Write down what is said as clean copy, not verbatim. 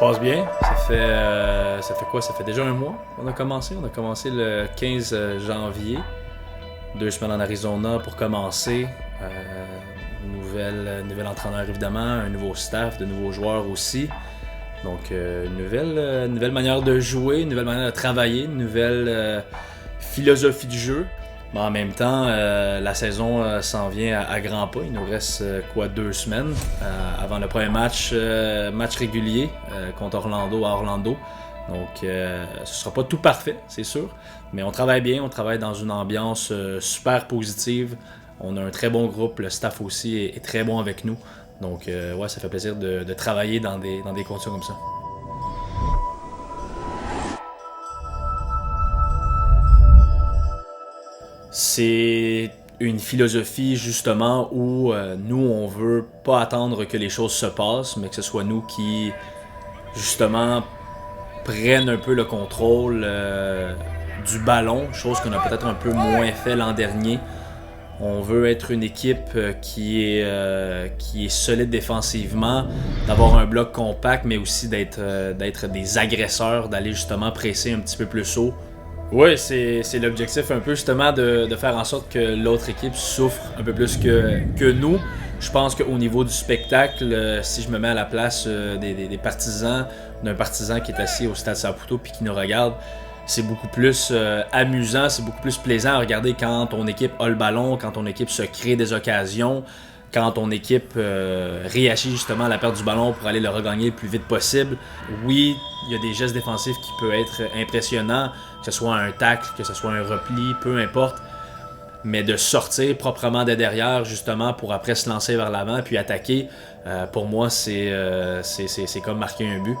passe bien. Ça fait quoi? Ça fait déjà un mois qu'on a commencé. On a commencé le 15 janvier. 2 semaines en Arizona pour commencer. Nouvel entraîneur évidemment, un nouveau staff, de nouveaux joueurs aussi. Donc une nouvelle manière de jouer, une nouvelle manière de travailler, une nouvelle philosophie du jeu. Mais en même temps, la saison s'en vient à grands pas. Il nous reste 2 semaines avant le premier match régulier contre Orlando à Orlando. Donc ce sera pas tout parfait, c'est sûr. Mais on travaille bien, on travaille dans une ambiance super positive. On a un très bon groupe, le staff aussi est très bon avec nous. Donc ouais, ça fait plaisir de travailler dans des conditions comme ça. C'est une philosophie justement où nous on veut pas attendre que les choses se passent, mais que ce soit nous qui justement prennent un peu le contrôle du ballon, chose qu'on a peut-être un peu moins fait l'an dernier. On veut être une équipe qui est solide défensivement, d'avoir un bloc compact, mais aussi d'être des agresseurs, d'aller justement presser un petit peu plus haut. Oui, c'est l'objectif un peu justement de faire en sorte que l'autre équipe souffre un peu plus que nous. Je pense qu'au niveau du spectacle, si je me mets à la place des partisans, d'un partisan qui est assis au Stade Saputo puis qui nous regarde, c'est beaucoup plus amusant, c'est beaucoup plus plaisant à regarder quand ton équipe a le ballon, quand ton équipe se crée des occasions, quand ton équipe réagit justement à la perte du ballon pour aller le regagner le plus vite possible. Oui, il y a des gestes défensifs qui peuvent être impressionnants, que ce soit un tacle, que ce soit un repli, peu importe. Mais de sortir proprement de derrière justement pour après se lancer vers l'avant puis attaquer, pour moi c'est comme marquer un but.